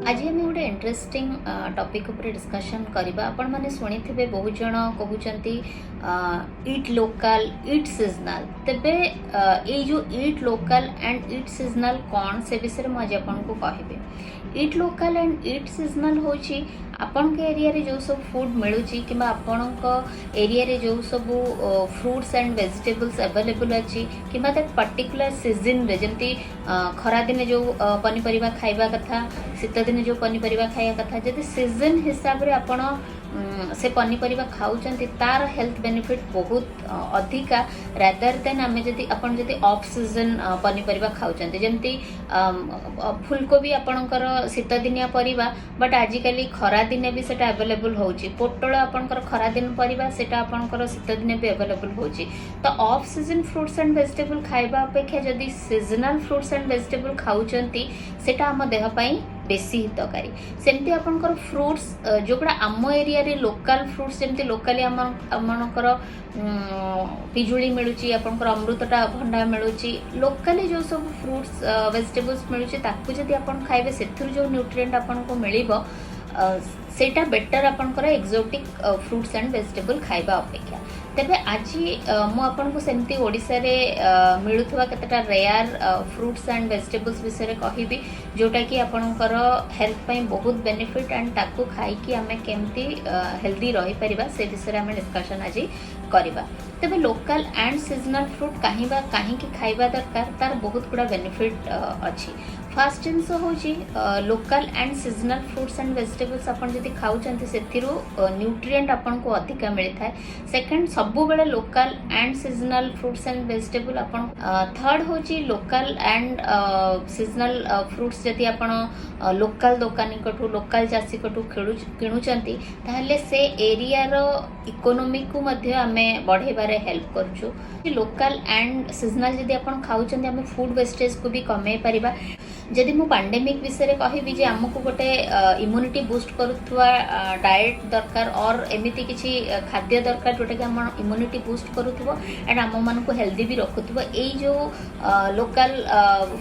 आज आम गोटे इंटरेस्टिंग टॉपिक उपर डिस्कशन करबा। आपण माने सुनिथिबे बहुत जण कहउचंती ईट लोकल ईट सीजनल। तेबे ए जो eat local and eat seasonal कौन से विषय में आज आपन को कहबे। Eat local and eat seasonal होची आपण के एरिया रे जो सब फूड मिलुची किबा आपण को एरिया रे जो सब फ्रूट्स एंड वेजिटेबल्स अवेलेबल अछि किबा दैट पर्टिकुलर सीजन रे जेंती खरा दिन जो पनीपरिबा खाइबा कथा शीत दिन जो पनीपरिबा खाइबा कथा जदि सीजन हिसाब रे आपण से पनीपरिबा खाउचंती तार हेल्थ बेनिफिट बहुत अधिका रादर देन आमे जदि आपण जदि ऑफ सीजन पनीपरिबा खाउचंती जेंती फुलकोबी आपणकर शीत दिनिया परिबा बट आजिकली खरा दिने भी सेटा अवेलेबल होची। पोटल आपणकर खरा दिन परिबा सेटा आपणकर शीत दिने भी अवेलेबल होची। तो off season fruits and vegetable खाइबा अपेक्षा जदि सीजनल फ्रूट्स एंड वेजिटेबल खाउचंती सेटा हम देह पई बेसी हितकारी। सेमती आपणकर फ्रूट्स जोगुड़ा आम एरिया रे लोकल फ्रूट्स जेमती लोकली आमनकर पिजुली मिलुची आपणकर अमृतटा भंडा मिलुची लोकली जो सब फ्रूट्स वेजिटेबल्स मिलुची ताकू जदि आपण खाइबे सेथुर जो न्यूट्रिएंट आपण को मिलिबो सेटा बेटर आपणकर एक्सोटिक फ्रूट्स एंड वेजिटेबल खाइबा अपेक्षा। तेबे आज मु आपन को सेमती ओडिसा रे मिलुथवा केतेटा रेयर फ्रूट्स एंड वेजिटेबल्स विषय कहबी जोटा कि आपनकर हेल्थ पई बहुत बेनिफिट एंड ताकू खाई कि हमें केमती हेल्दी रही परिबा से विषय हमें डिस्कशन आज करबा। तेबे लोकल एंड सीजनल फ्रूट काहे कि खाइबा दरकार तार बहुत गुडा बेनिफिट अछि। फर्स्ट जिनस होची local and seasonal fruits and vegetables अपन जदि खाउचंती सेथिरु न्यूट्रिएंट अपन को अधिका मिलता है। सेकंड सबु बेले local and seasonal fruits and vegetable upon third होची लोकल एंड सीजनल फ्रूट्स जदि अपन लोकल दुकानी कठू लोकल चासी कठू किणुचंती ताहले से एरिया रो इकोनॉमी को मध्ये हमें बढ़ेबारे हेल्प करछु। लोकल एंड सीजनल जदि अपन खाउचंती हमें फूड वेस्टेज को भी कमे परिबा। जदि मु पैंडेमिक विषय कहबी जे आमको गोटे इम्यूनिटी बूस्ट करुवा डाएट दरकार और एमिति किछि खाद्य दरकार जोटा कि हम इम्यूनिटी बूस्ट करुवा एंड आम मान को हेल्दी भी रखुवा। ए जो लोकल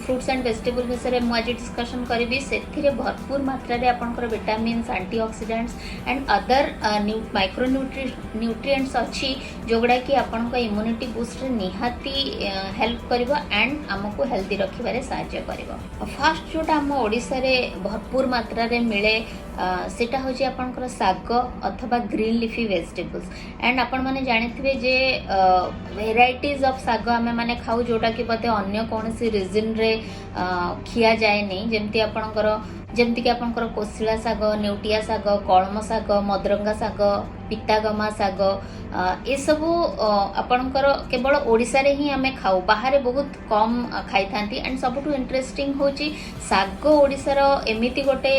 फ्रूट्स एंड वेजिटेबल विषय में आज डिस्कशन करी से भरपूर मात्रा रे आपनकर vitamins antioxidants and other micro nutrients अच्छी जोगुड़ा कि आपन इम्यूनिटी बूस्ट निहाती हेल्प करिवो एंड आमको हेल्दी रखिबारे सहायता करिवो। फास्ट जोटा आम ओडिसा रे भरपूर मात्रा रे मिले सेटा होची आपनकर साग अथवा ग्रीन लिफी वेजिटेबल्स एंड आपण माने जानिथिबे जे वेराइटीज ऑफ साग आमे माने खाऊ जोटा कि बते अन्य कोनसी रीजन रे खिया जाए नहीं जेमती आपनकर जेमती कि आपनकर कोसिला साग नेउटिया साग कलम साग मदरंगा साग पितागमा साग ए सब आपनकर केवल ओडिसा रे ही आमे खाऊ बाहर बहुत कम खाई थांती एंड सबटू इंटरेस्टिंग होची साग ओडिसा रो एमिति गोटे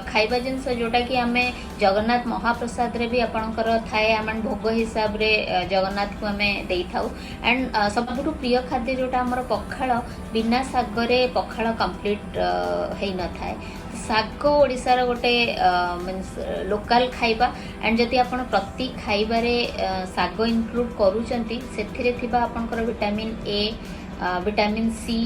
खाइबा जिनस जोटा कि आमे जगन्नाथ महाप्रसाद रे भी आपनकर थाए आमन भोग हिसाब रे जगन्नाथ को आमे देई थाऊ एंड सबटू प्रिय खाद्य जोटा हमर पखाळ बिना साग रे पखाळ कंप्लीट हेई न थाए। साग ओडिसा रो गोटे मीन्स लोकल खाइबा एंड जदि आपण प्रति खाइबारे साग इनक्लूड करूचंती सेथिरे थिबा आपनकर vitamin A vitamin C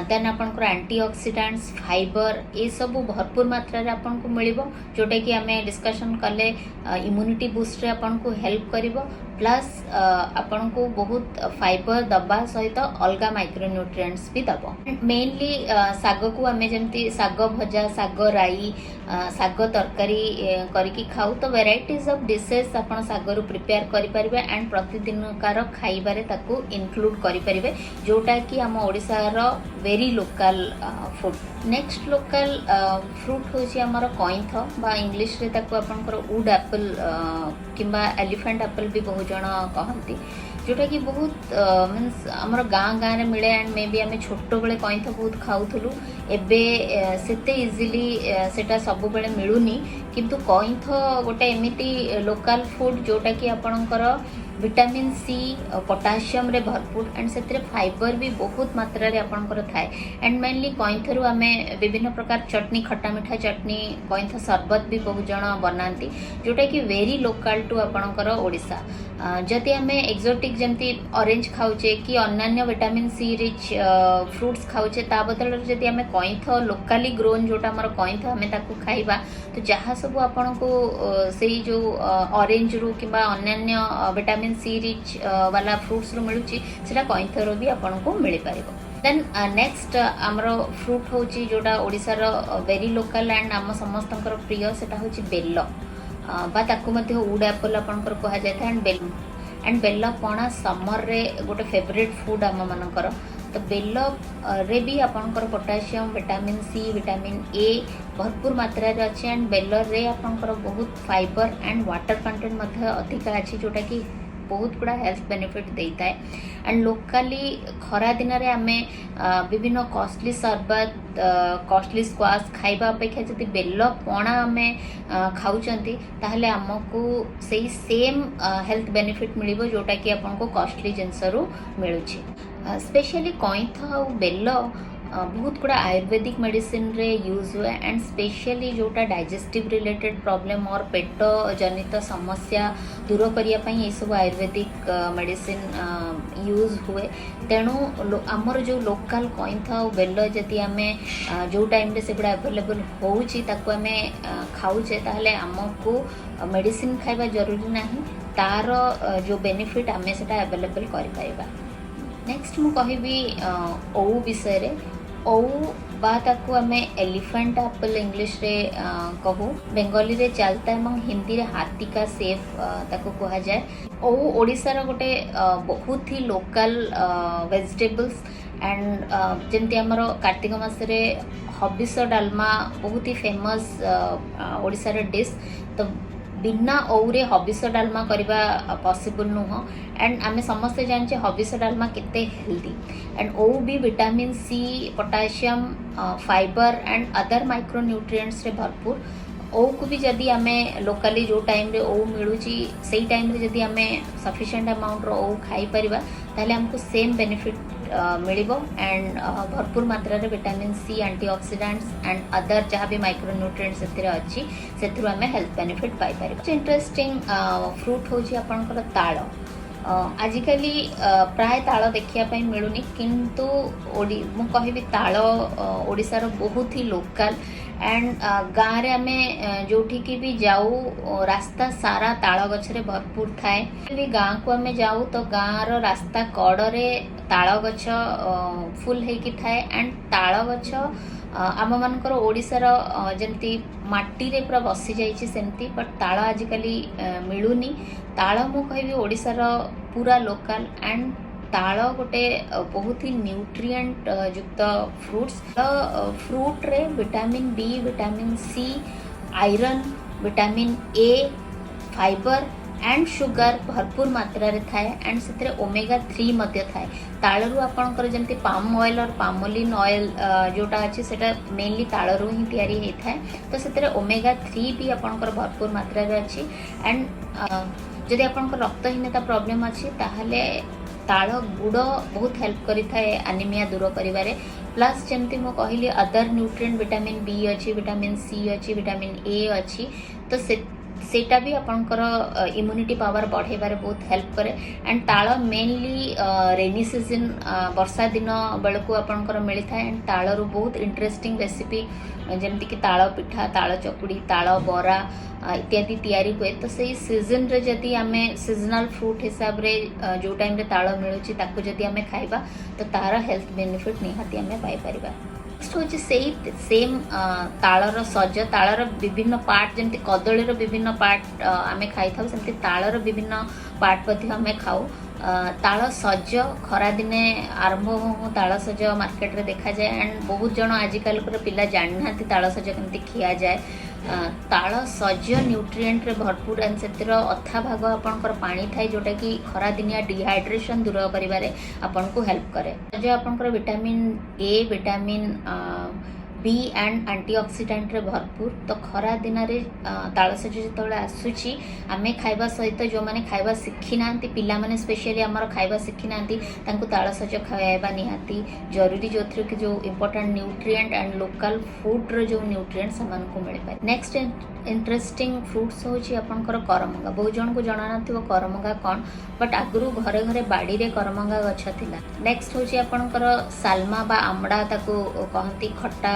then आपनकर एंटीऑक्सीडेंट्स फाइबर ए सब भरपूर मात्रा रे आपन को मिलिबो जोटा कि हमें डिस्कशन कले इम्यूनिटी बूस्ट रे आपन को हेल्प करिवो प्लस आपन को बहुत फाइबर दबा सहित अलगा माइक्रो न्यूट्रिएंट्स भी दबो। मेनली साग को हमें जमती साग भजा साग राई साग तरकारी करके खाऊ तो वेराइटीज ऑफ डिशेस आपन साग रु प्रिपेयर करि परिबे एंड प्रतिदिन कार खाइबारे ताकू इनक्लूड करि परिबे जोटा कि हम ओडिसा रो very local food. Next local fruit होची हमर कइंथ बा इंग्लिश रे ताकू आपनकर वुड एप्पल किंबा एलिफेंट एप्पल भी बहुत जण कहंती जोटा कि बहुत मीन्स आमर गाँ गाँव में मिले एंड मे बी आम छोट बेले कइंथ बहुत खाऊलु एबे सेते इजिली सेटा सब बेले मिलूनी किंतु कइंथ गोटे एमिति लोकल फूड जोटा कि आपणकर विटामिन सी पोटासियम रे भरपूर एंड से फाइबर भी बहुत मात्रा रे आपनकर थाए एंड मेनली कईथरू आम विभिन्न प्रकार चटनी खट्टा मिठा चटनी कईथ सरबत भी बहुत जन बनाती जोटा कि वेरी लोकल टू आपनकर ओडिशा जदि आम एक्जोटिक जमती ऑरेंज खाऊचे कि अन्य विटामिन सी रिच फ्रूट्स खाऊचे ता बदल जदि आम कईथ लोकाली ग्रोन जोटा आमर कईथ आम ताकू खाइबा तो जहाँ सब आपन को से जो ऑरेंज रू कि अन्य विटामिन सी रिच वाला फ्रूट्स रू मिलूची सेटा कईथर भी आपन को मिल पारिबो। देन नेक्स्ट आमर फ्रूट होची जोटा ओडिशार वेरी लोकल एंड आम समस्तंकर प्रिय सेटा होची बेल बा ताकू मध्य वुड एप्पल आपनकर कहा जाय था एंड बेल पणा समर रे गोटे फेवरेट फूड आम मानकर तो बेल रे भी आपनकर potassium vitamin C vitamin A भरपूर मात्रा रे अच्छे एंड बेल रे आपनकर बहुत फाइबर एंड वाटर कंटेंट मध्य अधिक अच्छी जोटा कि बहुत गुड़ा हेल्थ बेनिफिट देता है एंड लोकाली खरा दिन रे आमे विभिन्न कॉस्टली सरबत कॉस्टली स्क्वाश खाइबा अपेक्षा जदि बेल पणा आमे खाउचंती ताहले हमको सही सेम हेल्थ बेनिफिट मिलिबो जोटा कि आपन को कॉस्टली जिंस रु मिलुची स्पेशली कईथ आ बेल बहुत गुड़ा आयुर्वेदिक मेडिसिन रे यूज हुए एंड स्पेशली जोटा डाइजेस्टिव रिलेटेड प्रॉब्लम और पेट जनित समस्या दूर करने ये सब आयुर्वेदिक मेडिसिन यूज हुए तेणु आमर जो लोकल कईथ आ बेल जदि आम जो टाइम रे सेगुड़ा अवेलेबल होउची ताकू आम खाऊचे ताहले आमको मेडिसिन खाइबा जरूरी नहीं तार जो बेनिफिट आम सेटा अवेलेबल कर पाइबा। नेक्स्ट मु कहबी ओउ विषय रे ओउ बा ताकू आम एलिफेंट एप्पल इंग्लिश रे कहू बेंगली रे चालता एवं हिंदी रे हाथी का सेफ ताकू कहा जाए ओउ ओडिशार गोटे बहुत ही लोकल वेजिटेबल्स एंड जमती आमर कार्तिक मास रे हबिस डालमा बहुत ही फेमस ओडिशार डिश तो बिना ओउरे हबिस डालमा करबा पॉसिबल नुह एंड आमे समस्ते जानचे हबिस डालमा केते हेल्दी एंड ओउ भी vitamin C potassium fibre and other micro nutrients रे भरपूर ओउ को भी जदि आमे लोकली जो टाइम रे ओउ मिलुची सेही टाइम रे जदि आमे सफिशिएंट अमाउंट रो ओउ खाई परिबा ताले हमको सेम बेनिफिट मिलिबो एंड भरपूर मात्रा रे vitamin C antioxidants and other जहाँ भी माइक्रो न्यूट्रिएंट्स सेथिरे अछि सेथिरु आमे हेल्थ बेनिफिट पाई परिबा। इंटरेस्टिंग फ्रूट होची आपनकर ताळ आजिकली प्राय ताଳ देखिया पाई मिलुनी किंतु मु कहबी ताळ ओडिशार बहुत ही लोकल एंड गाँव रे आमे जोठी की भी जाऊ रास्ता सारा ताଳ गछरे भरपूर थाए भी गाँ को आमे जाऊ तो गाँ रो रास्ता कड़े ताଳ गछ फुल हेकी थाए एंड ताଳ गछ आम मानकर ओडिशार जमती माटी रे पूरा बसी जाइछि सेमती बट ताळ आजिकली मिलुनी ताळ मु कहबी ओडिशार पूरा लोकल एंड ताळ गोटे बहुत ही न्यूट्रिएंट युक्त फ्रूट्स फ्रूट रे vitamin B vitamin C iron vitamin A fibre and sugar भरपूर मात्रा रे थाए एंड से ओमेगा 3 मध्य थाए ताळरू आपनकर जमती पाम ऑयल और पामोलिन ऑयल जोटा अछि सेटा मेनली ताळरू ही तयारी हे थाए तो से ओमेगा 3 भी आपनकर भरपूर मात्रा रे अछि एंड जदि आपनकर रक्तहीनता प्रॉब्लम अछि ताहले ताळ गुड़ बहुत हेल्प करि थाए एनीमिया दूर करिवारे प्लस जमती मु कहली अदर न्यूट्रिएंट विटामिन बी अछि विटामिन सी अछि विटामिन ए अछि तो सेटा भी आपनकर इम्यूनिटी पावर बढ़ेबारे बहुत हेल्प करे एंड ताळ मेनली रेनी सीजन वर्षा दिन बेलू आपनकर मिली था एंड ताळरू बहुत इंटरेस्टिंग रेसिपी जमती कि ताळ पिठा ताळ चकुड़ी ताळ बरा इत्यादि तैयारी हुए तो सही सीजन रे जदि आमे सीजनल फ्रूट हिसाब रे जो टाइम रे ताळ मिलुची ताकू जदि आमे खाइबा तो तार हेल्थ बेनिफिट निहाती आमे पाई परिबा। नेक्स्ट होची सेम ताळर सज ताळर विभिन्न पार्ट जमती कदळीर विभिन्न पार्ट आमे खाई थाउ सेमती ताळर विभिन्न पार्ट मध्ये आमे खाऊ ताळ सज खरा दिने आरंभ हो ताळ सज मार्केट रे देखा जाए एंड बहुत जन आजिकल पिला जानि नांती ताळ सज केमती खिया जाए ताळ सज न्यूट्रिएंट रे भरपूर एंड सेतिर अथा भाग आपनकर पानी थाए जोटा कि खरा दिनिया डिहाइड्रेशन दूर करिवारे आपन को हेल्प करे जो आपनकर vitamin A vitamin B and antioxidant रे भरपूर। तो खरा दिन रे तालसज जो आसूची आमे खाइबा सहित जो माने खाइबा शिखी नांती पिला माने स्पेशली हमर खाइबा शिखी नांती तांको तालसज खाइबा निहाती जरूरी जो थ्रू कि जो important nutrient and local food रो जो न्यूट्रिएंट समान को मिल पाए। नेक्स्ट इंटरेस्टिंग फ्रूट्स होची आपनकर करमंगा। बहुत जन को जणा नथिबो करमंगा कोन, बट आगुरु घरे घरे बाड़ी रे करमंगा गछ थिला। नेक्स्ट होची आपनकर सालमा बा आमड़ा ताको कहंती खट्टा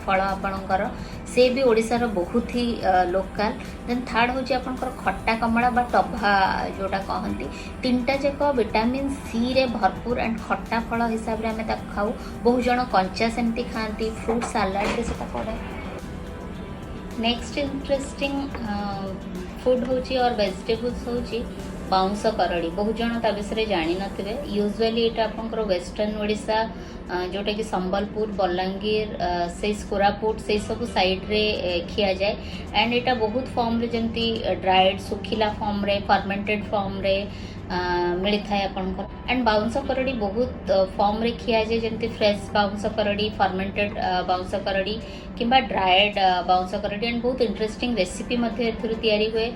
फल आपनकर से भी ओडिसा रो बहुत ही लोकल। देन थर्ड होची आपनकर खट्टा कमला बा टभा जोटा कहंती तीनटा जक विटामिन सी रे भरपूर एंड खट्टा फल हिसाब रे हमें ताको खाऊ। बहुत जन कंचा सेमती खांती फ्रूट सलाड रे सेटा पड़े। नेक्स्ट इंटरेस्टिंग फूड होची और वेजिटेबल्स होची बाउंस करड़ी। बहुत जन ता विषय जानी नथिबे। यूजुअली एटा आपनकर वेस्टर्न ओडिसा जोटा कि संबलपुर बलांगीर से कोरापुट से सब साइड रे खिया जाए एंड एटा बहुत फॉर्म रे जंती ड्राइड सुखिला फॉर्म रे फर्मेंटेड फॉर्म रे मिली थाए आपनकर। एंड बाउंस करड़ी बहुत फॉर्म रे खिया जाए जंती फ्रेश बाउंस करड़ी फर्मेंटेड बाउंस करड़ी किंबा ड्राइड बाउंस करड़ी। एंड बहुत इंटरेस्टिंग रेसिपी मध्ये एथुरु तयारी हुए।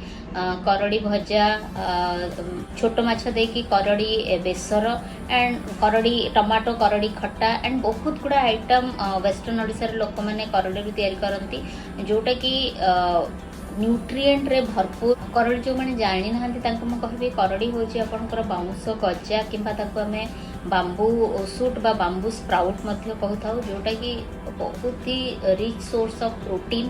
करड़ी भजा छोट माछ देकी करड़ी बेसर एंड करड़ी टमाटो करड़ी खट्टा एंड बहुत गुड़ा आइटम वेस्टर्न ओडिसा रे लोक माने करड़ी रु तयारी करंती जोटा कि न्यूट्रिएंट रे भरपूर। करड़ी जो माने जानि नहांती तांको म कहबी करड़ी होची आपनकर बाउंस गजा किंबा ताको हमें बांबू सूट बा बांबू स्प्राउट मध्ये कहथाउ जोटा कि बहुत ही rich source of protein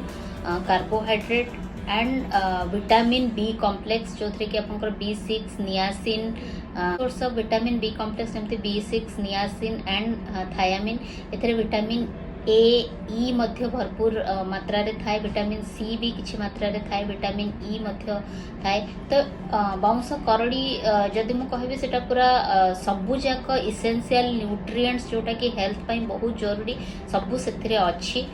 carbohydrate and vitamin B complex जो थ्री कि आपनकर B6 niacin source of vitamin B complex जेमती B6 नियासिन एंड थायामिन। एथरे विटामिन ए ई मध्य भरपूर मात्रा रे थाए। विटामिन सी भी किछि मात्रा रे थाए। विटामिन ई मध्य थाए। तो बाउंस करड़ी जदि मु कहबी सेटा पूरा सबु जाक इसेंशियल न्यूट्रिएंट्स जोटा कि हेल्थ पई बहुत जरूरी सबु सेथिरे अछि।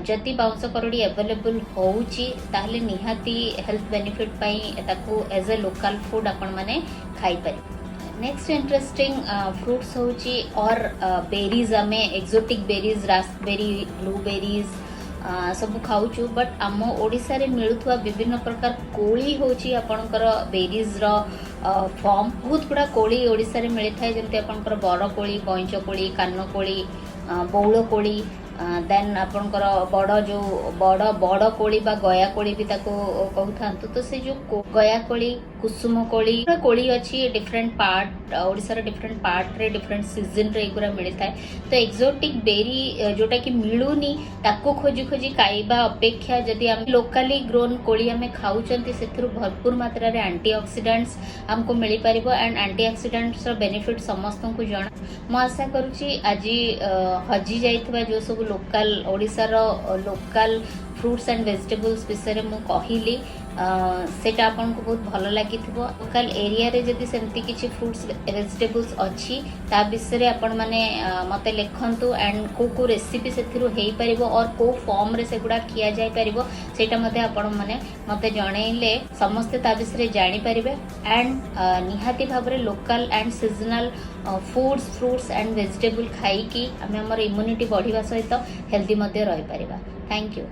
जदि बाउंस करड़ी अवेलेबल होउची ताहले निहाती हेल्थ बेनिफिट पई ताकू एज ए लोकल फूड आपण माने खाई पारे। नेक्स्ट इंटरेस्टिंग फ्रूट्स होची और बेरीज आमे एक्सोटिक बेरीज रास्पबेरी ब्लूबेरीज सब खाऊचु। बट आम ओडिसा रे मिलुथुवा विभिन्न प्रकार कोली होची आपनकर बेरीज रो फॉर्म। बहुत गुड़ा कोली ओडिसा रे मिली थाए जेमते आपनकर बड़ कोली बइंच कोली कान कोली बौल कोली देन आपनकर बड़ जो बड़ बड़ कोली बा गया कोली भी ताको कहथांतु। तो से जो गया कोली कुसुम कोली कोली अछि डिफरेंट पार्ट ओडिसा रे डिफरेंट पार्ट रे डिफरेंट सीजन रे एगुरा मिली थाए। तो एक्सोटिक बेरी जोटा कि मिलुनी ताको खोजी खोजी खाइबा अपेक्षा जदि हम लोकली ग्रोन कोली हमें खाउचंती सेथुरु भरपूर मात्रा रे एंटीऑक्सीडेंट्स हमको मिली परिबो एंड एंटीऑक्सीडेंट्स रो बेनिफिट समस्त को जणा। म आशा करूची आज हजी जाइथबा जो सब लोकल ओडिसा रो लोकल फ्रूट्स एंड वेजिटेबल्स विषय मु कहली सेटा आपन को बहुत भलो लागि थिबो। लोकल एरिया रे जदि सेमती किछि फ्रूट्स वेजिटेबल्स अछि ता विषय आपन माने मते लेखंतु एंड को रेसिपी सेथिरु हेई परिबो और को फॉर्म रे सेगुडा किया जाय परिबो सेटा मध्ये आपन माने मते जणैले समस्त ता विषय जानि परिबे। एंड निहाती भाबरे local and seasonal foods fruits and vegetable खाई कि आमे हमर इम्यूनिटी बढ़िबा सहित हेल्दी मध्ये रहि परिबा। Thank you.